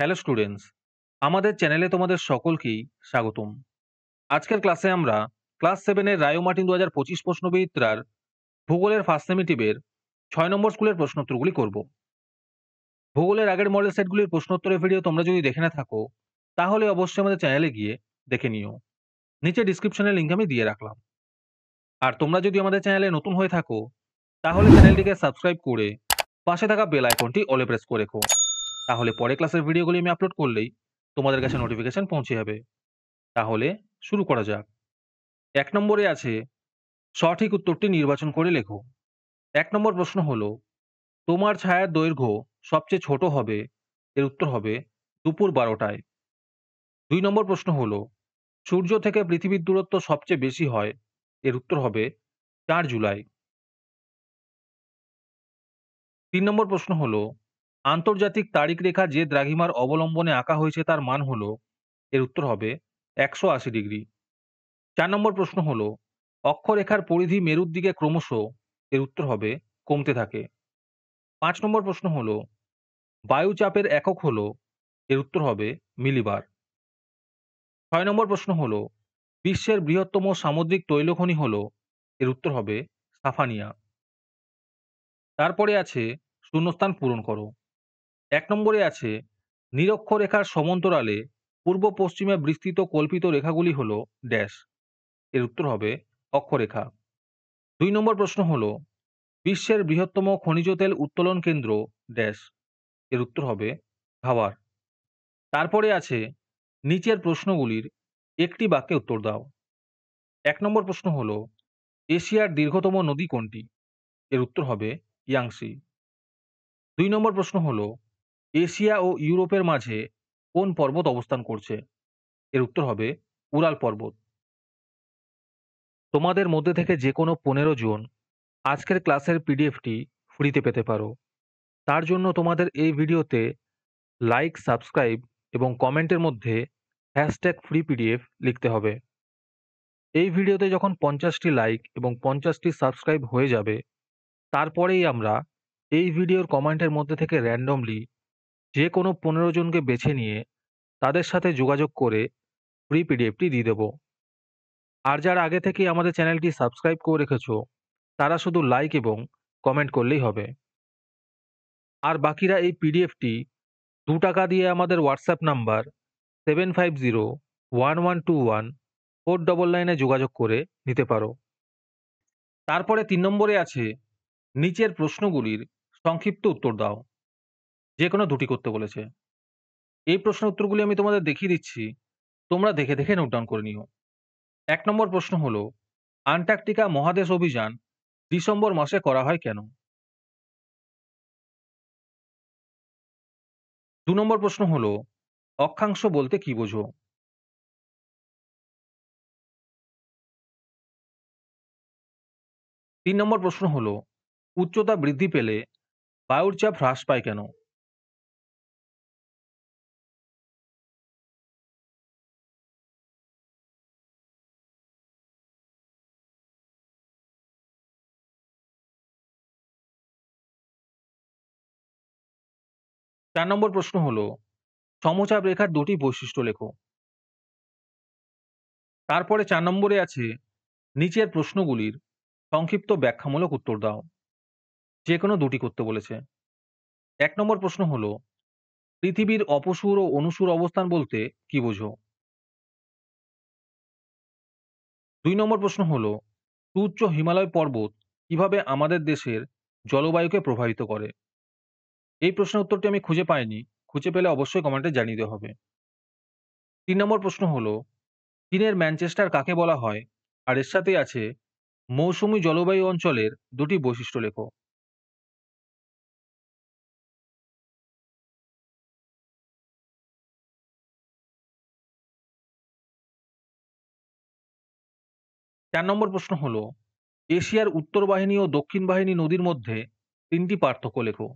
Hello students, আমাদের চ্যানেলে তোমাদের সকলকেই স্বাগতম। আজকের ক্লাসে আমরা ক্লাস 7 এর রায়ো মার্টিন 2025 প্রশ্নবিচিত্রার ভূগোলের ফার্স্ট সেমিটিভের 6 নম্বর স্কুলের প্রশ্নোত্তরগুলি করব। ভূগোলের আগের মডেল সেটগুলির প্রশ্নোত্তরের ভিডিও তোমরা যদি দেখে না থাকো, তাহলে অবশ্যই আমাদের চ্যানেলে গিয়ে দেখে নিও। নিচে ডিসক্রিপশনে লিংক আমি দিয়ে রাখলাম। আর তোমরা যদি আমাদের চ্যানেলে নতুন হয়ে থাকো, তাহলে চ্যানেলটিকে সাবস্ক্রাইব করে পাশে থাকা বেল আইকনটি অলে প্রেস করে রেখো। তাহলে পরে ক্লাসের ভিডিওগুলি আমি আপলোড করলেই তোমাদের কাছে নোটিফিকেশন পৌঁছে যাবে। তাহলে শুরু করা যাক। ১ নম্বরে আছে সঠিক উত্তরটি নির্বাচন করে লেখো। ১ নম্বর প্রশ্ন হলো, তোমার ছায়ার দৈর্ঘ্য সবচেয়ে ছোট হবে। এর উত্তর হবে দুপুর ১২টায়। ২ নম্বর প্রশ্ন হলো, সূর্য থেকে পৃথিবীর দূরত্ব সবচেয়ে বেশি হয়। এর উত্তর হবে ৪ জুলাই। ৩ নম্বর প্রশ্ন হলো, আন্তর্জাতিক তারিখ রেখা যে দ্রাঘিমার অবলম্বনে আঁকা হয়েছে তার মান হলো। এর উত্তর হবে ১৮০ ডিগ্রি। ৪ নম্বর প্রশ্ন হলো, অক্ষরেখার পরিধি মেরুর দিকে ক্রমশ। এর উত্তর হবে কমতে থাকে। ৫ নম্বর প্রশ্ন হলো, বায়ুচাপের একক হলো। এর উত্তর হবে মিলিবার। ৬ নম্বর প্রশ্ন হলো, বিশ্বের বৃহত্তম সামুদ্রিক তৈলখনি হলো। এর উত্তর হবে সাফানিয়া। তারপরে আছে শূন্যস্থান পূরণ করো। ১ নম্বরে আছে নিরক্ষরেখার সমান্তরালে পূর্ব পশ্চিমে বিস্তৃত কল্পিত রেখাগুলি হলো ড্যাশ। এর উত্তর হবে অক্ষরেখা। ২ নম্বর প্রশ্ন হলো, বিশ্বের বৃহত্তম খনিজ তেল উত্তোলন কেন্দ্র ড্যাশ। এর উত্তর হবে ভাবার। তারপরে আছে নিচের প্রশ্নগুলির একটি বাক্যে উত্তর দাও। ১ নম্বর প্রশ্ন হলো, এশিয়ার দীর্ঘতম নদী কোনটি? এর উত্তর হবে ইয়াংসি। ২ নম্বর প্রশ্ন হলো, এশিয়া ও ইউরোপের মাঝে কোন পর্বত অবস্থান করছে? এর উত্তর হবে উরাল পর্বত। তোমাদের মধ্যে থেকে যে কোনো ১৫ জন আজকের ক্লাসের পিডিএফটি ফ্রিতে পেতে পারো। তার জন্য তোমাদের এই ভিডিওতে লাইক, সাবস্ক্রাইব এবং কমেন্টের মধ্যে #ফ্রি পিডিএফ লিখতে হবে। এই ভিডিওতে যখন ৫০টি লাইক এবং ৫০টি সাবস্ক্রাইব হয়ে যাবে, তারপরেই আমরা এই ভিডিওর কমেন্টের মধ্যে থেকে র্যান্ডমলি যে কোনো ১৫ জনকে বেছে নিয়ে তাদের সাথে যোগাযোগ করে ফ্রি পিডিএফটি দিয়ে দেব। আর যারা আগে থেকেই আমাদের চ্যানেলটি সাবস্ক্রাইব করে রেখেছো, তারা শুধু লাইক এবং কমেন্ট করলেই হবে। আর বাকিরা এই পিডিএফটি ৳২ দিয়ে আমাদের হোয়াটসঅ্যাপ নাম্বার 7501121499 এ যোগাযোগ করে নিতে পারো। তারপরে ৩ নম্বরে আছে নিচের প্রশ্নগুলির সংক্ষিপ্ত উত্তর দাও। যে কোনো দুটি করতে বলেছে। এই প্রশ্ন উত্তরগুলি আমি তোমাদের দেখিয়ে দিচ্ছি। তোমরা দেখে দেখে নোট ডাউন করে নিও। ১ নম্বর প্রশ্ন হলো, আন্টার্কটিকা মহাদেশ অভিযান ডিসেম্বর মাসে করা হয় কেন? ২ নম্বর প্রশ্ন হলো, অক্ষাংশ বলতে কি বোঝো? ৩ নম্বর প্রশ্ন হলো, উচ্চতা বৃদ্ধি পেলে বায়ুর চাপ হ্রাস পায় কেন? চার নম্বর প্রশ্ন হলো, সমচাপ রেখার দুটি বৈশিষ্ট্য লেখো। তারপরে ৪ নম্বরে আছে নিচের প্রশ্নগুলির সংক্ষিপ্ত ব্যাখ্যামূলক উত্তর দাও। যে কোনো দুটি করতে বলেছে। ১ নম্বর প্রশ্ন হলো, পৃথিবীর অপসূর ও অনুসূর অবস্থান বলতে কি বোঝো? ২ নম্বর প্রশ্ন হলো, সুউচ্চ হিমালয় পর্বত কিভাবে আমাদের দেশের জলবায়ুকে প্রভাবিত করে? এই প্রশ্নের উত্তরটি আমি খুঁজে পাইনি। খুঁজে পেলে অবশ্যই কমেন্টে জানিয়ে দেওয়া হবে। ৩ নম্বর প্রশ্ন হলো, চীনের ম্যানচেস্টার কাকে বলা হয়? আর এর সাথেই আছে মৌসুমী জলবায়ু অঞ্চলের দুটি বৈশিষ্ট্য লেখো। চার নম্বর প্রশ্ন হলো, এশিয়ার উত্তর বাহিনী ও দক্ষিণ বাহিনী নদীর মধ্যে ৩টি পার্থক্য লেখো।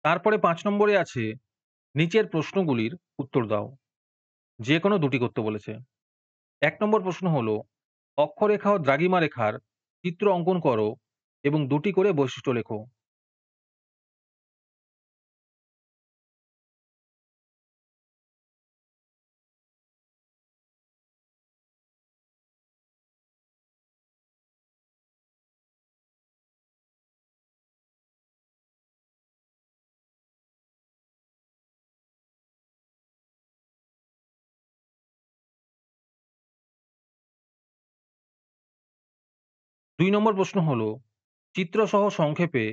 তারপরে ৫ নম্বরে আছে নিচের প্রশ্নগুলির উত্তর দাও। যে কোনো দুটি করতে বলেছে। ১ নম্বর প্রশ্ন হলো অক্ষরেখা ও দ্রাঘিমা রেখার চিত্র অঙ্কন করো এবং দুটি করে বৈশিষ্ট্য লেখো। ২ নম্বর প্রশ্ন হলো চিত্রসহ সংক্ষেপে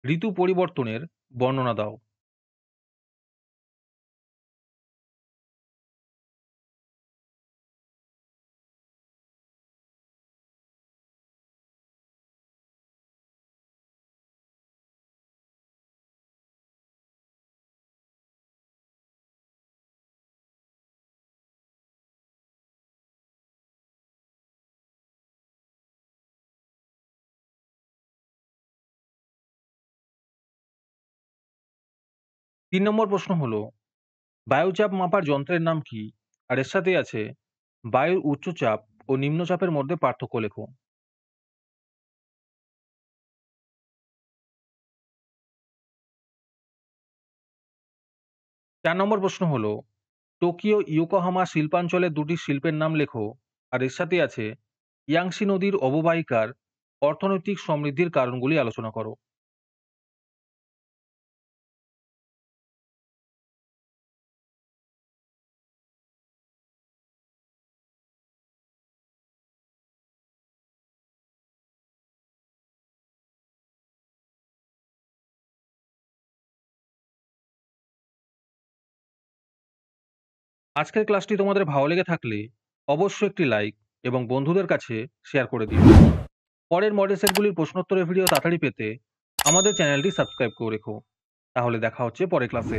ঋতু পরিবর্তনের বর্ণনা দাও। ৩ নম্বর প্রশ্ন হলো বায়ুচাপ মাপার যন্ত্রের নাম কি? আর এর সাথেই আছে বায়ুর উচ্চচাপ ও নিম্নচাপের মধ্যে পার্থক্য লেখো। ৪ নম্বর প্রশ্ন হলো টোকিও ইয়োকোহামা শিল্পাঞ্চলের দুটি শিল্পের নাম লেখো। আর এর সাথেই আছে ইয়াংশি নদীর অববাহিকার অর্থনৈতিক সমৃদ্ধির কারণগুলি আলোচনা করো। আজকের ক্লাসটি তোমাদের ভালো লেগে থাকলে অবশ্যই একটি লাইক এবং বন্ধুদের কাছে শেয়ার করে দিও। পরের মডেল সেটগুলির প্রশ্নোত্তরের ভিডিও তাড়াতাড়ি পেতে আমাদের চ্যানেলটি সাবস্ক্রাইব করে রেখো। তাহলে দেখা হচ্ছে পরের ক্লাসে।